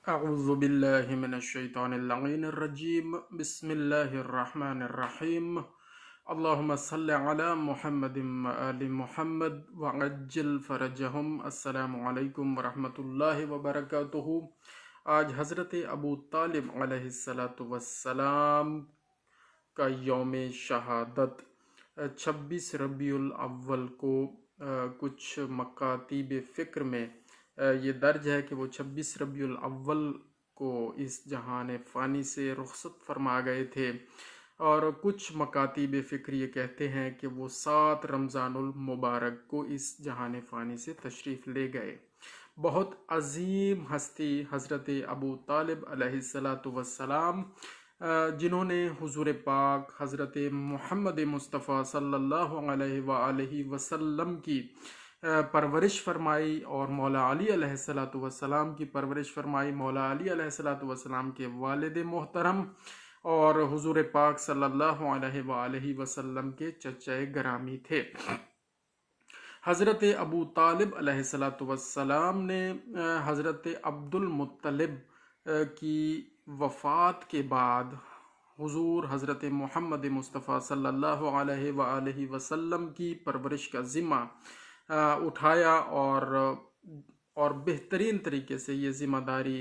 اعوذ باللہ من الشیطان اللعین الرجیم بسم اللہ الرحمن الرحیم اللہم صل علی محمد وآل محمد وعجل فرجہم۔ السلام علیکم ورحمۃ اللہ وبرکاتہ۔ آج حضرت ابو طالب علیہ السلام کا یوم شہادت 26 ربیع الاول کو کچھ مکاتیب فکر میں یہ درج ہے کہ وہ 26 ربیع الاول کو اس جہان فانی سے رخصت فرما گئے تھے، اور کچھ مکاتیب فکر یہ کہتے ہیں کہ وہ 7 رمضان المبارک کو اس جہان فانی سے تشریف لے گئے۔ بہت عظیم ہستی حضرت ابو طالب علیہ السلام، جنہوں نے حضور پاک حضرت محمد مصطفیٰ صلی اللہ علیہ وآلہ وسلم کی پرورش فرمائی، اور مولا علی علیہ السلام کی پرورش فرمائی۔ مولا علی علیہ السلام کے والد محترم اور حضور پاک صلی اللہ علیہ وآلہ وسلم کے چچا گرامی تھے۔ حضرت ابو طالب علیہ السلام نے حضرت عبد المطلب کی وفات کے بعد حضور حضرت محمد مصطفیٰ صلی اللہ علیہ وآلہ وسلم کی پرورش کا ذمہ اٹھایا، اور بہترین طریقے سے یہ ذمہ داری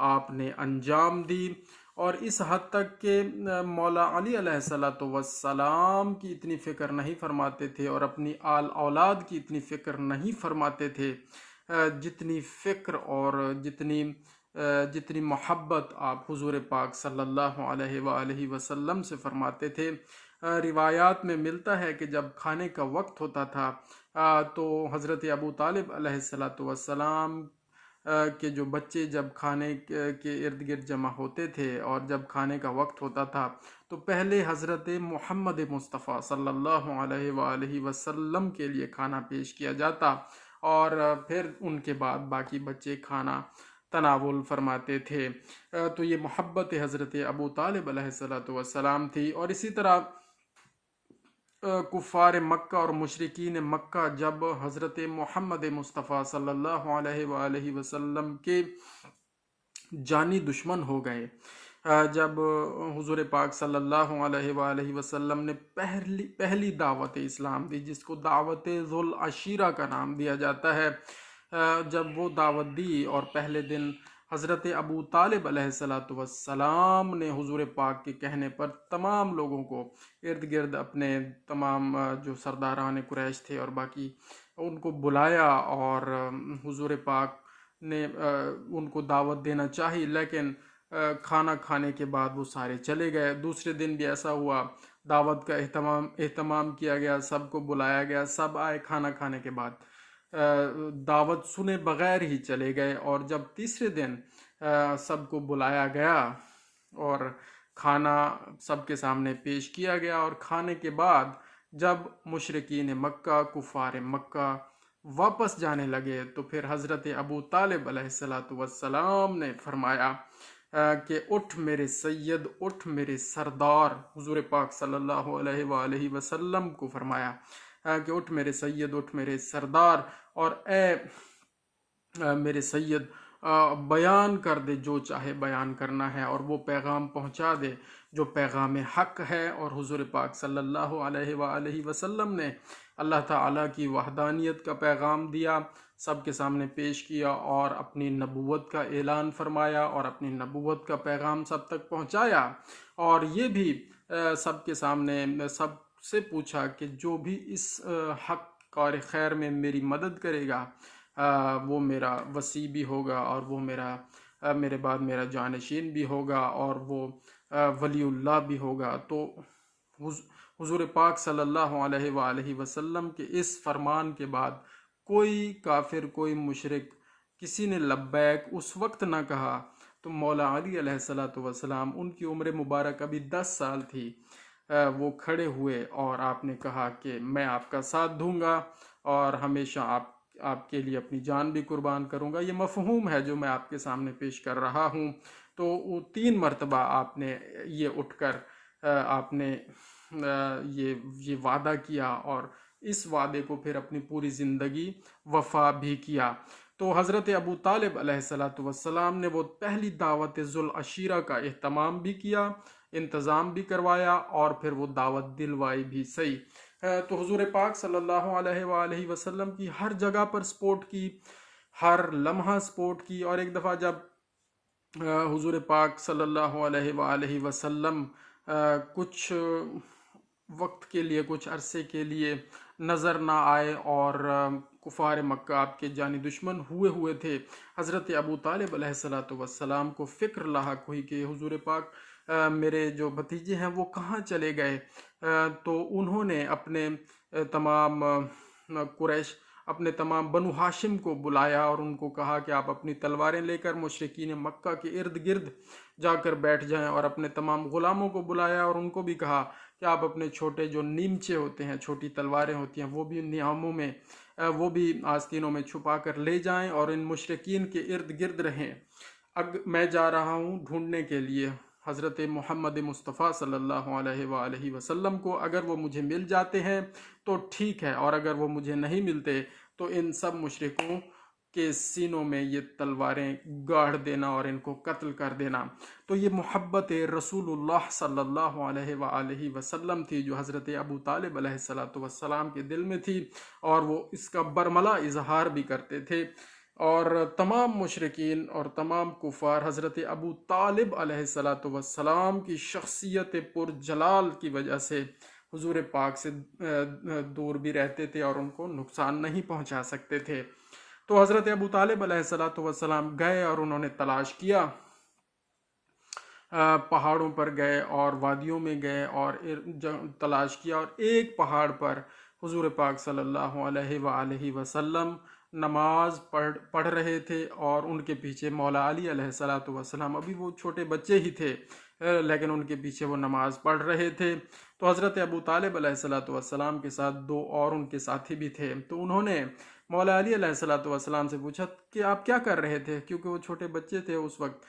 آپ نے انجام دی، اور اس حد تک کہ مولا علی علیہ السلام کی اتنی فکر نہیں فرماتے تھے اور اپنی آل اولاد کی اتنی فکر نہیں فرماتے تھے جتنی فکر اور جتنی محبت آپ حضور پاک صلی اللہ علیہ وآلہ وسلم سے فرماتے تھے۔ روایات میں ملتا ہے کہ جب کھانے کا وقت ہوتا تھا تو حضرت ابو طالب علیہ السلام کے جو بچے جب کھانے کے ارد گرد جمع ہوتے تھے، اور جب کھانے کا وقت ہوتا تھا تو پہلے حضرت محمد مصطفیٰ صلی اللہ علیہ وآلہ وسلم کے لیے کھانا پیش کیا جاتا، اور پھر ان کے بعد باقی بچے کھانا تناول فرماتے تھے۔ تو یہ محبت حضرت ابو طالب علیہ السلام تھی۔ اور اسی طرح کفار مکہ اور مشرکین مکہ جب حضرت محمد مصطفیٰ صلی اللہ علیہ وآلہ وسلم کے جانی دشمن ہو گئے، جب حضور پاک صلی اللہ علیہ وآلہ وسلم نے پہلی دعوت اسلام دی، جس کو دعوت ذو العشیرہ کا نام دیا جاتا ہے، جب وہ دعوت دی اور پہلے دن حضرت ابو طالب علیہ السلام نے حضور پاک کے کہنے پر تمام لوگوں کو ارد گرد اپنے تمام جو سرداران قریش تھے اور باقی ان کو بلایا، اور حضور پاک نے ان کو دعوت دینا چاہی، لیکن کھانا کھانے کے بعد وہ سارے چلے گئے۔ دوسرے دن بھی ایسا ہوا، دعوت کا اہتمام کیا گیا، سب کو بلایا گیا، سب آئے، کھانا کھانے کے بعد دعوت سنے بغیر ہی چلے گئے۔ اور جب تیسرے دن سب کو بلایا گیا اور کھانا سب کے سامنے پیش کیا گیا، اور کھانے کے بعد جب مشرکین مکہ کفار مکہ واپس جانے لگے تو پھر حضرت ابو طالب علیہ السلام نے فرمایا کہ اٹھ میرے سید، اٹھ میرے سردار، حضور پاک صلی اللہ علیہ وآلہ وسلم کو فرمایا کہ اٹھ میرے سید، اٹھ میرے سردار، اور اے میرے سید بیان کر دے جو چاہے بیان کرنا ہے، اور وہ پیغام پہنچا دے جو پیغام حق ہے۔ اور حضور پاک صلی اللہ علیہ وآلہ وسلم نے اللہ تعالیٰ کی وحدانیت کا پیغام دیا، سب کے سامنے پیش کیا، اور اپنی نبوت کا اعلان فرمایا، اور اپنی نبوت کا پیغام سب تک پہنچایا، اور یہ بھی سب کے سامنے سب سے پوچھا کہ جو بھی اس حق کار خیر میں میری مدد کرے گا وہ میرا وصی بھی ہوگا، اور وہ میرے بعد میرا جانشین بھی ہوگا، اور وہ ولی اللہ بھی ہوگا۔ تو حضور پاک صلی اللہ علیہ وآلہ وسلم کے اس فرمان کے بعد کوئی کافر، کوئی مشرک، کسی نے لبیک اس وقت نہ کہا۔ تو مولا علی علیہ السلام، ان کی عمر مبارک ابھی 10 سال تھی، وہ کھڑے ہوئے اور آپ نے کہا کہ میں آپ کا ساتھ دوں گا، اور ہمیشہ آپ کے لیے اپنی جان بھی قربان کروں گا۔ یہ مفہوم ہے جو میں آپ کے سامنے پیش کر رہا ہوں۔ تو وہ 3 مرتبہ آپ نے یہ اٹھ کر آپ نے یہ وعدہ کیا، اور اس وعدے کو پھر اپنی پوری زندگی وفا بھی کیا۔ تو حضرت ابو طالب علیہ الصلوۃ والسلام نے وہ پہلی دعوت ذوالعشیرہ کا اہتمام بھی کیا، انتظام بھی کروایا اور پھر وہ دعوت دلوائی بھی صحیح۔ تو حضور پاک صلی اللہ علیہ وآلہ وسلم کی ہر جگہ پر سپورٹ کی، ہر لمحہ سپورٹ کی، اور ایک دفعہ جب حضور پاک صلی اللہ علیہ وآلہ وسلم کچھ وقت کے لیے، کچھ عرصے کے لیے نظر نہ آئے اور کفار مکہ آپ کے جانی دشمن ہوئے تھے، حضرت ابو طالب علیہ الصلوۃ والسلام کو فکر لاحق ہوئی کہ حضور پاک میرے جو بھتیجے ہیں وہ کہاں چلے گئے۔ تو انہوں نے اپنے تمام قریش، اپنے تمام بنو ہاشم کو بلایا اور ان کو کہا کہ آپ اپنی تلواریں لے کر مشرکین مکہ کے ارد گرد جا کر بیٹھ جائیں، اور اپنے تمام غلاموں کو بلایا اور ان کو بھی کہا کہ آپ اپنے چھوٹے جو نیمچے ہوتے ہیں، چھوٹی تلواریں ہوتی ہیں، وہ بھی نیاموں میں، وہ بھی آستینوں میں چھپا کر لے جائیں اور ان مشرکین کے ارد گرد رہیں۔ میں جا رہا ہوں ڈھونڈنے کے لیے حضرت محمد مصطفیٰ صلی اللہ علیہ وآلہ وسلم کو، اگر وہ مجھے مل جاتے ہیں تو ٹھیک ہے، اور اگر وہ مجھے نہیں ملتے تو ان سب مشرکوں کے سینوں میں یہ تلواریں گاڑ دینا اور ان کو قتل کر دینا۔ تو یہ محبت رسول اللہ صلی اللہ علیہ وآلہ وسلم تھی جو حضرت ابو طالب علیہ الصلوۃ والسلام کے دل میں تھی، اور وہ اس کا برملا اظہار بھی کرتے تھے۔ اور تمام مشرکین اور تمام کفار حضرت ابو طالب علیہ الصلوۃ والسلام کی شخصیت پر جلال کی وجہ سے حضور پاک سے دور بھی رہتے تھے اور ان کو نقصان نہیں پہنچا سکتے تھے۔ تو حضرت ابو طالب علیہ الصلوۃ والسلام گئے اور انہوں نے تلاش کیا، پہاڑوں پر گئے اور وادیوں میں گئے اور تلاش کیا، اور ایک پہاڑ پر حضور پاک صلی اللہ علیہ وآلہ وسلم نماز پڑھ رہے تھے، اور ان کے پیچھے مولا علی علیہ الصلوۃ والسلام، ابھی وہ چھوٹے بچے ہی تھے لیکن ان کے پیچھے وہ نماز پڑھ رہے تھے۔ تو حضرت ابو طالب علیہ الصلوۃ والسلام کے ساتھ دو اور ان کے ساتھی بھی تھے، تو انہوں نے مولا علی علیہ الصلوۃ والسلام سے پوچھا کہ آپ کیا کر رہے تھے، کیونکہ وہ چھوٹے بچے تھے اس وقت۔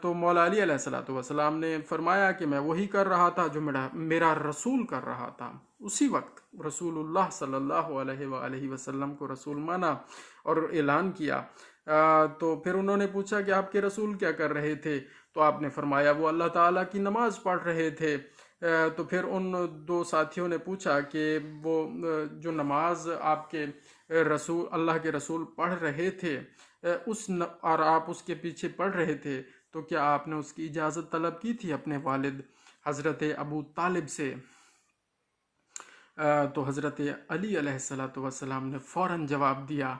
تو مولا علی علیہ الصلوۃ والسلام نے فرمایا کہ میں وہی کر رہا تھا جو میرا رسول کر رہا تھا۔ اسی وقت رسول اللہ صلی اللہ علیہ وآلہ وسلم کو رسول مانا اور اعلان کیا۔ تو پھر انہوں نے پوچھا کہ آپ کے رسول کیا کر رہے تھے، تو آپ نے فرمایا وہ اللہ تعالیٰ کی نماز پڑھ رہے تھے۔ تو پھر ان دو ساتھیوں نے پوچھا کہ وہ جو نماز آپ کے رسول، اللہ کے رسول پڑھ رہے تھے اور آپ اس کے پیچھے پڑھ رہے تھے، تو کیا آپ نے اس کی اجازت طلب کی تھی اپنے والد حضرت ابو طالب سے؟ تو حضرت علی علیہ الصلوۃ والسلام نے فوراً جواب دیا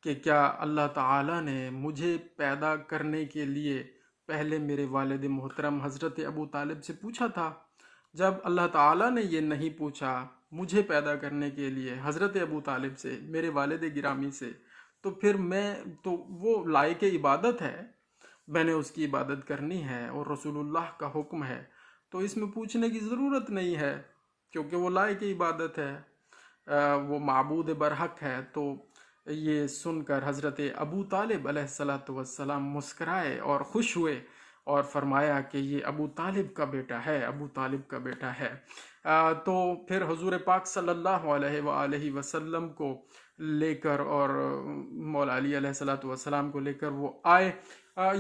کہ کیا اللہ تعالیٰ نے مجھے پیدا کرنے کے لیے پہلے میرے والد محترم حضرت ابو طالب سے پوچھا تھا؟ جب اللہ تعالیٰ نے یہ نہیں پوچھا مجھے پیدا کرنے کے لیے حضرت ابو طالب سے، میرے والد گرامی سے، تو پھر تو وہ لائق عبادت ہے، میں نے اس کی عبادت کرنی ہے اور رسول اللہ کا حکم ہے، تو اس میں پوچھنے کی ضرورت نہیں ہے کیونکہ وہ لائق عبادت ہے، وہ معبود برحق ہے۔ تو یہ سن کر حضرت ابو طالب علیہ الصلوۃ والسلام مسکرائے اور خوش ہوئے اور فرمایا کہ یہ ابو طالب کا بیٹا ہے، ابو طالب کا بیٹا ہے۔ تو پھر حضور پاک صلی اللہ علیہ وآلہ وسلم کو لے کر اور مولا علی علیہ الصلوۃ والسلام کو لے کر وہ آئے۔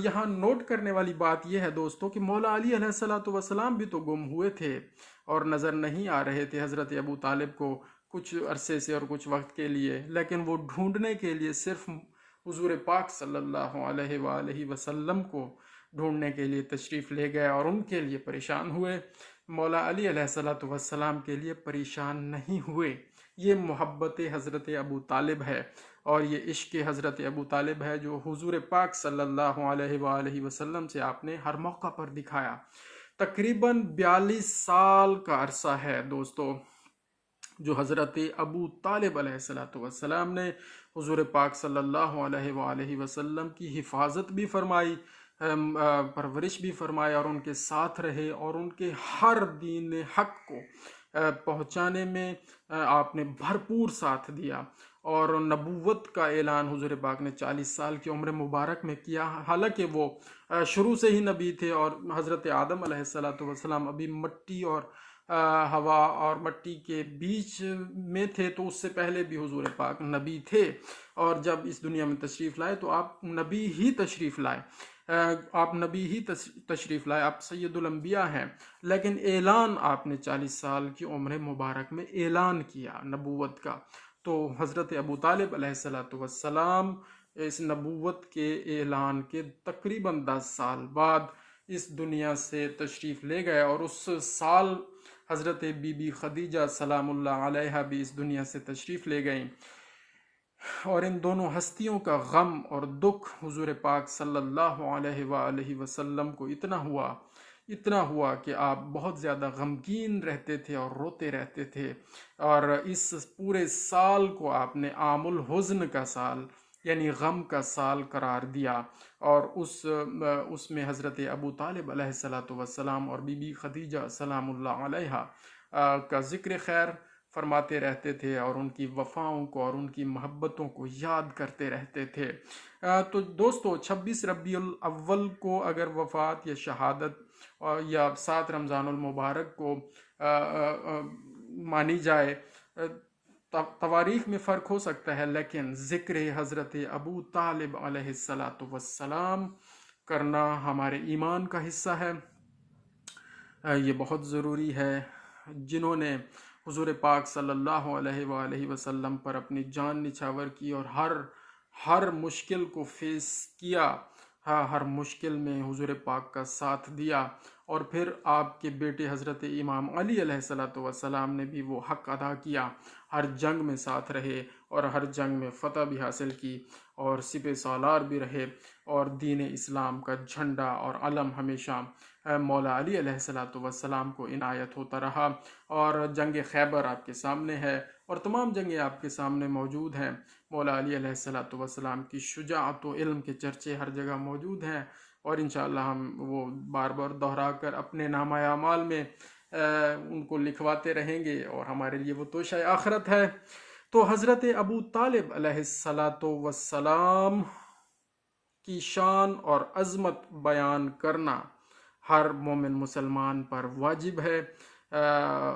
یہاں نوٹ کرنے والی بات یہ ہے دوستو کہ مولا علی علیہ الصلوۃ والسلام بھی تو گم ہوئے تھے اور نظر نہیں آ رہے تھے حضرت ابو طالب کو کچھ عرصے سے اور کچھ وقت کے لیے، لیکن وہ ڈھونڈنے کے لیے صرف حضور پاک صلی اللہ علیہ وآلہ وسلم کو ڈھونڈنے کے لیے تشریف لے گئے اور ان کے لیے پریشان ہوئے، مولا علی علیہ الصلوۃ والسلام کے لیے پریشان نہیں ہوئے۔ یہ محبت حضرت ابو طالب ہے اور یہ عشق حضرت ابو طالب ہے جو حضور پاک صلی اللہ علیہ وآلہ وسلم سے آپ نے ہر موقع پر دکھایا۔ تقریباً 42 سال کا عرصہ ہے دوستو جو حضرت ابو طالب علیہ الصلوۃ والسلام نے حضور پاک صلی اللہ علیہ وآلہ وسلم کی حفاظت بھی فرمائی، پرورش بھی فرمایا اور ان کے ساتھ رہے اور ان کے ہر دین حق کو پہنچانے میں آپ نے بھرپور ساتھ دیا، اور نبوت کا اعلان حضور پاک نے 40 سال کی عمر مبارک میں کیا، حالانکہ وہ شروع سے ہی نبی تھے اور حضرت آدم علیہ الصلوۃ والسلام ابھی مٹی اور ہوا اور مٹی کے بیچ میں تھے تو اس سے پہلے بھی حضور پاک نبی تھے، اور جب اس دنیا میں تشریف لائے تو آپ نبی ہی تشریف لائے، آپ نبی ہی تشریف لائے، آپ سید الانبیاء ہیں، لیکن اعلان آپ نے 40 سال کی عمر مبارک میں اعلان کیا نبوت کا۔ تو حضرت ابو طالب علیہ السلام اس نبوت کے اعلان کے تقریباً 10 سال بعد اس دنیا سے تشریف لے گئے، اور اس سال حضرت بی بی خدیجہ سلام اللہ علیہا بھی اس دنیا سے تشریف لے گئیں، اور ان دونوں ہستیوں کا غم اور دکھ حضور پاک صلی اللہ علیہ وآلہ وسلم کو اتنا ہوا کہ آپ بہت زیادہ غمگین رہتے تھے اور روتے رہتے تھے، اور اس پورے سال کو آپ نے عام الحزن کا سال یعنی غم کا سال قرار دیا، اور اس میں حضرت ابو طالب علیہ السلام اور بی بی خدیجہ سلام اللہ علیہا کا ذکر خیر فرماتے رہتے تھے، اور ان کی وفاؤں کو اور ان کی محبتوں کو یاد کرتے رہتے تھے۔ تو دوستو 26 ربیع الاول کو اگر وفات یا شہادت یا 7 رمضان المبارک کو مانی جائے، تواریخ میں فرق ہو سکتا ہے، لیکن ذکر حضرت ابو طالب علیہ السلام کرنا ہمارے ایمان کا حصہ ہے، یہ بہت ضروری ہے۔ جنہوں نے حضور پاک صلی اللہ علیہ وآلہ وسلم پر اپنی جان نچھاور کی اور ہر مشکل کو فیس کیا، ہر مشکل میں حضور پاک کا ساتھ دیا، اور پھر آپ کے بیٹے حضرت امام علی علیہ السلام نے بھی وہ حق ادا کیا، ہر جنگ میں ساتھ رہے اور ہر جنگ میں فتح بھی حاصل کی، اور سپہ سالار بھی رہے، اور دین اسلام کا جھنڈا اور علم ہمیشہ مولا علی علیہ السلام کو عنایت ہوتا رہا۔ اور جنگ خیبر آپ کے سامنے ہے، اور تمام جنگیں آپ کے سامنے موجود ہیں۔ مولا علی علیہ السلام کی شجاعت و علم کے چرچے ہر جگہ موجود ہیں، اور انشاءاللہ ہم وہ بار بار دہرا کر اپنے نامہ اعمال میں ان کو لکھواتے رہیں گے، اور ہمارے لیے وہ توشہ آخرت ہے۔ تو حضرت ابو طالب علیہ السلام کی شان اور عظمت بیان کرنا ہر مومن مسلمان پر واجب ہے،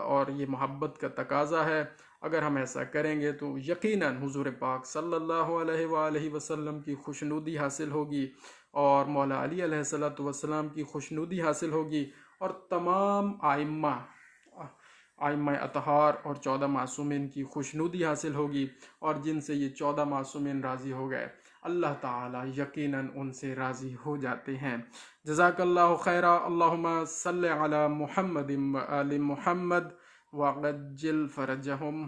اور یہ محبت کا تقاضا ہے۔ اگر ہم ایسا کریں گے تو یقیناً حضور پاک صلی اللہ علیہ وآلہ وسلم کی خوشنودی حاصل ہوگی، اور مولا علی علیہ السلام کی خوشنودی حاصل ہوگی، اور تمام ائمہ اطہار اور 14 معصومین کی خوشنودی حاصل ہوگی، اور جن سے یہ 14 معصومین راضی ہو گئے اللہ تعالی یقیناً ان سے راضی ہو جاتے ہیں۔ جزاک اللہ خیرا، اللہم صلی علی محمد و آل محمد وعجل فرجہم۔